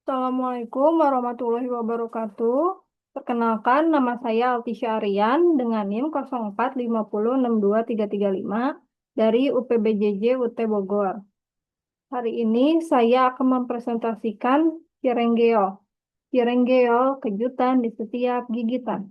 Assalamualaikum warahmatullahi wabarakatuh. Perkenalkan, nama saya Altisya Aryan dengan NIM 04506233 dari UPBJJ UT Bogor. Hari ini saya akan mempresentasikan Cirenggeo. Cirenggeo, kejutan di setiap gigitan.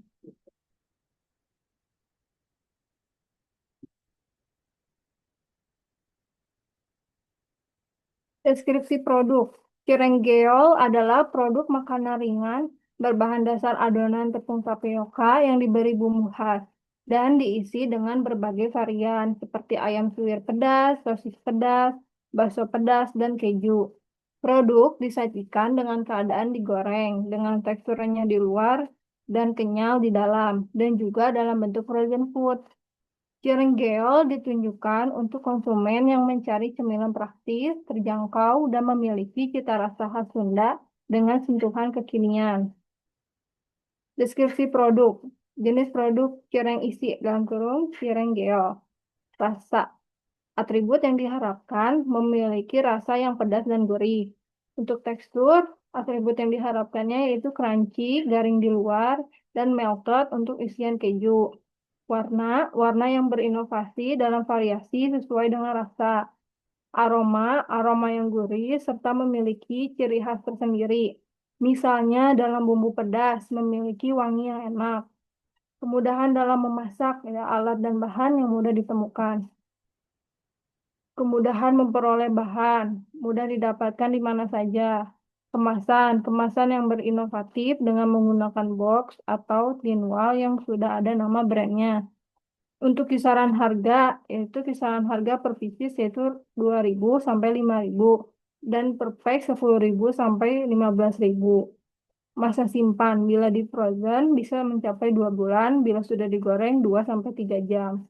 Deskripsi produk. Cirenggeol adalah produk makanan ringan berbahan dasar adonan tepung tapioka yang diberi bumbu khas dan diisi dengan berbagai varian seperti ayam suwir pedas, sosis pedas, bakso pedas, dan keju. Produk disajikan dengan keadaan digoreng dengan teksturnya di luar dan kenyal di dalam dan juga dalam bentuk frozen food. Cirenggeo ditunjukkan untuk konsumen yang mencari cemilan praktis, terjangkau, dan memiliki cita rasa khas Sunda dengan sentuhan kekinian. Deskripsi produk. Jenis produk cireng isi dalam kurung Cirenggeo. Rasa. Atribut yang diharapkan memiliki rasa yang pedas dan gurih. Untuk tekstur, atribut yang diharapkannya yaitu crunchy, garing di luar, dan melted untuk isian keju. Warna yang berinovasi dalam variasi sesuai dengan rasa. Aroma yang gurih serta memiliki ciri khas tersendiri. Misalnya dalam bumbu pedas memiliki wangi yang enak. Kemudahan dalam memasak, ya, alat dan bahan yang mudah ditemukan. Kemudahan memperoleh bahan, mudah didapatkan di mana saja. Kemasan yang berinovatif dengan menggunakan box atau tin wall yang sudah ada nama brandnya. Untuk kisaran harga, yaitu kisaran harga per pieces yaitu 2.000 sampai 5.000 dan per pack 10.000 sampai 15.000. Masa simpan bila di frozen bisa mencapai 2 bulan, bila sudah digoreng 2 sampai 3 jam.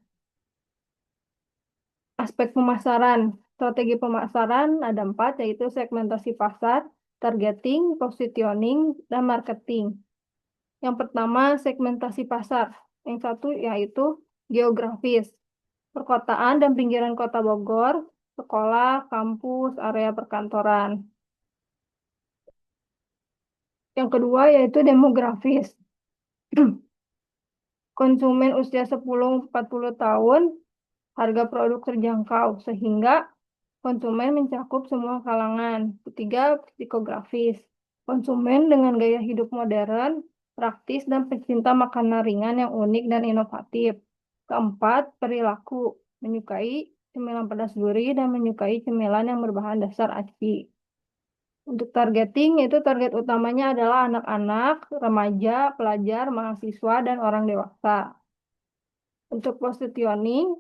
Aspek pemasaran. Strategi pemasaran ada 4, yaitu segmentasi pasar, targeting, positioning, dan marketing. Yang pertama, segmentasi pasar. Yang satu yaitu geografis. Perkotaan dan pinggiran kota Bogor, sekolah, kampus, area perkantoran. Yang kedua yaitu demografis. Konsumen usia 10-40 tahun, harga produk terjangkau, sehingga konsumen mencakup semua kalangan. Ketiga, psikografis. Konsumen dengan gaya hidup modern, praktis, dan pecinta makanan ringan yang unik dan inovatif. Keempat, perilaku. Menyukai cemilan pedas gurih dan menyukai cemilan yang berbahan dasar aci. Untuk targeting, itu target utamanya adalah anak-anak, remaja, pelajar, mahasiswa, dan orang dewasa. Untuk positioning,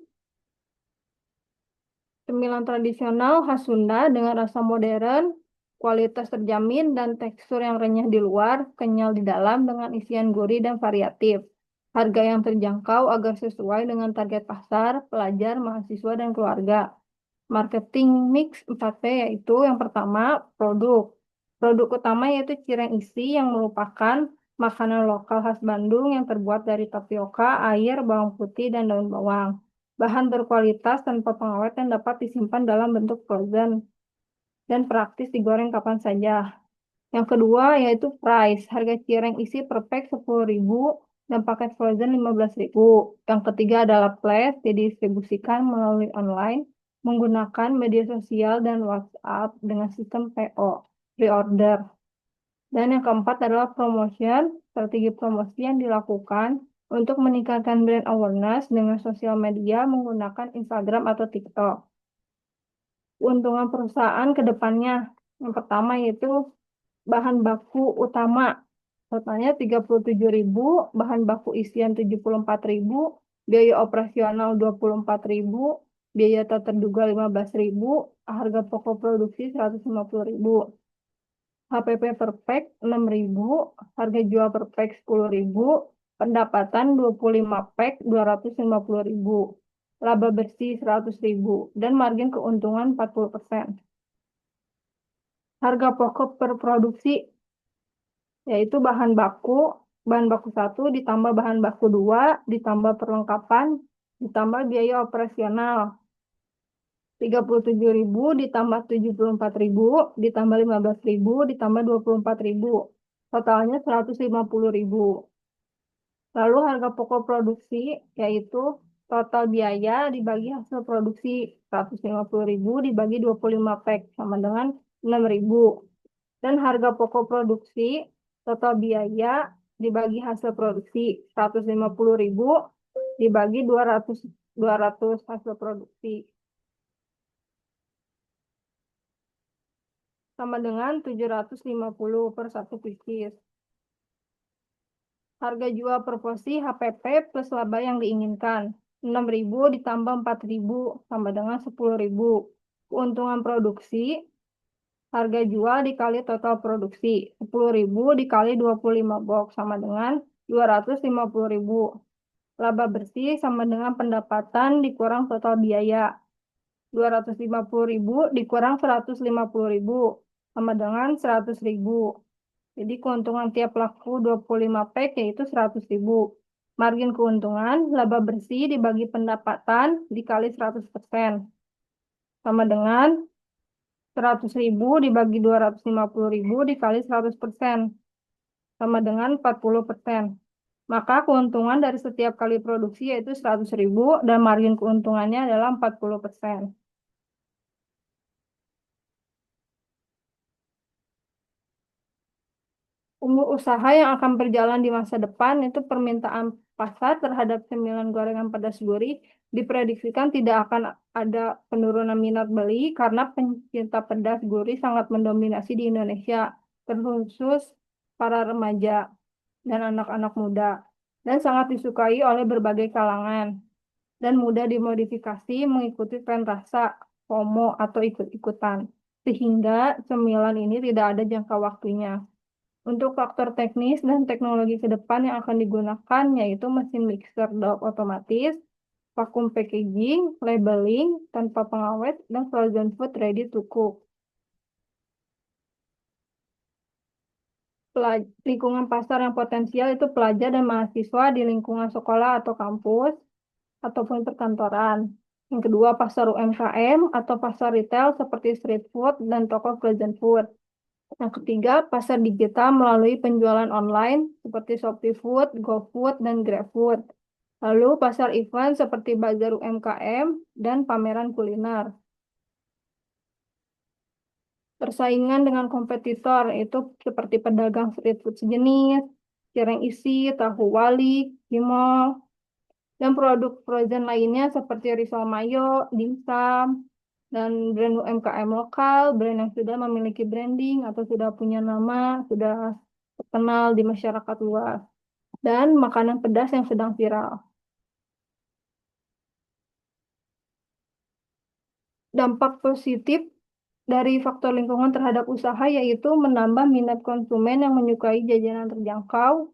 cemilan tradisional khas Sunda dengan rasa modern, kualitas terjamin, dan tekstur yang renyah di luar, kenyal di dalam dengan isian gurih dan variatif. Harga yang terjangkau agar sesuai dengan target pasar, pelajar, mahasiswa, dan keluarga. Marketing mix 4P yaitu yang pertama produk. Produk utama yaitu cireng isi yang merupakan makanan lokal khas Bandung yang terbuat dari tapioka, air, bawang putih, dan daun bawang. Bahan berkualitas tanpa pengawet yang dapat disimpan dalam bentuk frozen dan praktis digoreng kapan saja. Yang kedua yaitu price. Harga cireng isi per pack 10.000 dan paket frozen 15.000. Yang ketiga adalah flash, didistribusikan melalui online menggunakan media sosial dan WhatsApp dengan sistem PO, pre-order. Dan yang keempat adalah promotion, strategi promosi yang dilakukan untuk meningkatkan brand awareness dengan sosial media menggunakan Instagram atau TikTok. Keuntungan perusahaan ke depannya, yang pertama yaitu bahan baku utama. Totalnya 37.000, bahan baku isian 74.000, biaya operasional 24.000, biaya tak terduga 15.000, harga pokok produksi 150.000. HPP per pack 6.000, harga jual per pack 10.000, pendapatan 25 pack 250.000, laba bersih 100.000, dan margin keuntungan 40%. Harga pokok per produksi yaitu bahan baku 1 ditambah bahan baku 2 ditambah perlengkapan ditambah biaya operasional. 37.000 ditambah 74.000 ditambah 15.000 ditambah 24.000. Totalnya 150.000. Lalu harga pokok produksi yaitu total biaya dibagi hasil produksi 150.000 dibagi 25 pack sama dengan 6.000. Dan harga pokok produksi total biaya dibagi hasil produksi 150.000 dibagi 200 hasil produksi sama dengan 750 per satu pieces. Harga jual per porsi HPP plus laba yang diinginkan. 6.000 ditambah 4.000 sama dengan 10.000. Keuntungan produksi, harga jual dikali total produksi. 10.000 dikali 25 box sama dengan 250.000. Laba bersih sama dengan pendapatan dikurang total biaya. 250.000 dikurang 150.000 sama dengan 100.000. Jadi keuntungan tiap laku 25 pack yaitu 100.000. Margin keuntungan laba bersih dibagi pendapatan dikali 100% sama dengan 100.000 dibagi 250.000 dikali 100% sama dengan 40%. Maka keuntungan dari setiap kali produksi yaitu 100.000 dan margin keuntungannya adalah 40%. Umur usaha yang akan berjalan di masa depan itu permintaan pasar terhadap cemilan gorengan pedas gurih diprediksikan tidak akan ada penurunan minat beli karena pencinta pedas gurih sangat mendominasi di Indonesia, terkhusus para remaja dan anak-anak muda, dan sangat disukai oleh berbagai kalangan dan mudah dimodifikasi mengikuti tren rasa, FOMO atau ikut-ikutan, sehingga cemilan ini tidak ada jangka waktunya. Untuk faktor teknis dan teknologi ke depan yang akan digunakan yaitu mesin mixer daur otomatis, vacuum packaging, labeling tanpa pengawet, dan frozen food ready to cook. Lingkungan pasar yang potensial itu pelajar dan mahasiswa di lingkungan sekolah atau kampus ataupun perkantoran. Yang kedua, pasar UMKM atau pasar retail seperti street food dan toko frozen food. Yang ketiga, pasar digital melalui penjualan online seperti Shopee Food, GoFood, dan GrabFood. Lalu pasar event seperti bazar UMKM dan pameran kuliner. Persaingan dengan kompetitor itu seperti pedagang street food sejenis, cireng isi, tahu wali, cimol, dan produk frozen lainnya seperti risol mayo, dimsum, dan brand UMKM lokal, brand yang sudah memiliki branding atau sudah punya nama, sudah terkenal di masyarakat luas, dan makanan pedas yang sedang viral. Dampak positif dari faktor lingkungan terhadap usaha yaitu menambah minat konsumen yang menyukai jajanan terjangkau,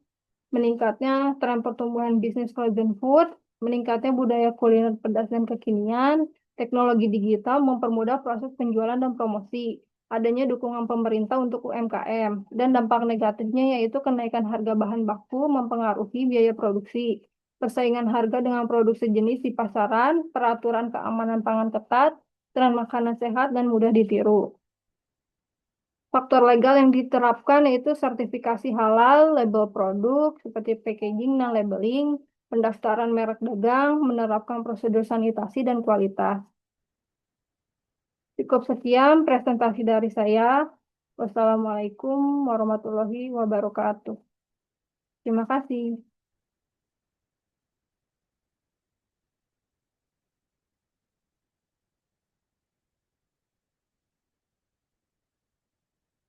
meningkatnya tren pertumbuhan bisnis frozen food, meningkatnya budaya kuliner pedas dan kekinian, teknologi digital mempermudah proses penjualan dan promosi, adanya dukungan pemerintah untuk UMKM, dan dampak negatifnya yaitu kenaikan harga bahan baku mempengaruhi biaya produksi, persaingan harga dengan produk sejenis di pasaran, peraturan keamanan pangan ketat, tren makanan sehat dan mudah ditiru. Faktor legal yang diterapkan yaitu sertifikasi halal, label produk, seperti packaging dan labeling, pendaftaran merek dagang, menerapkan prosedur sanitasi dan kualitas. Cukup sekian presentasi dari saya. Wassalamualaikum warahmatullahi wabarakatuh. Terima kasih.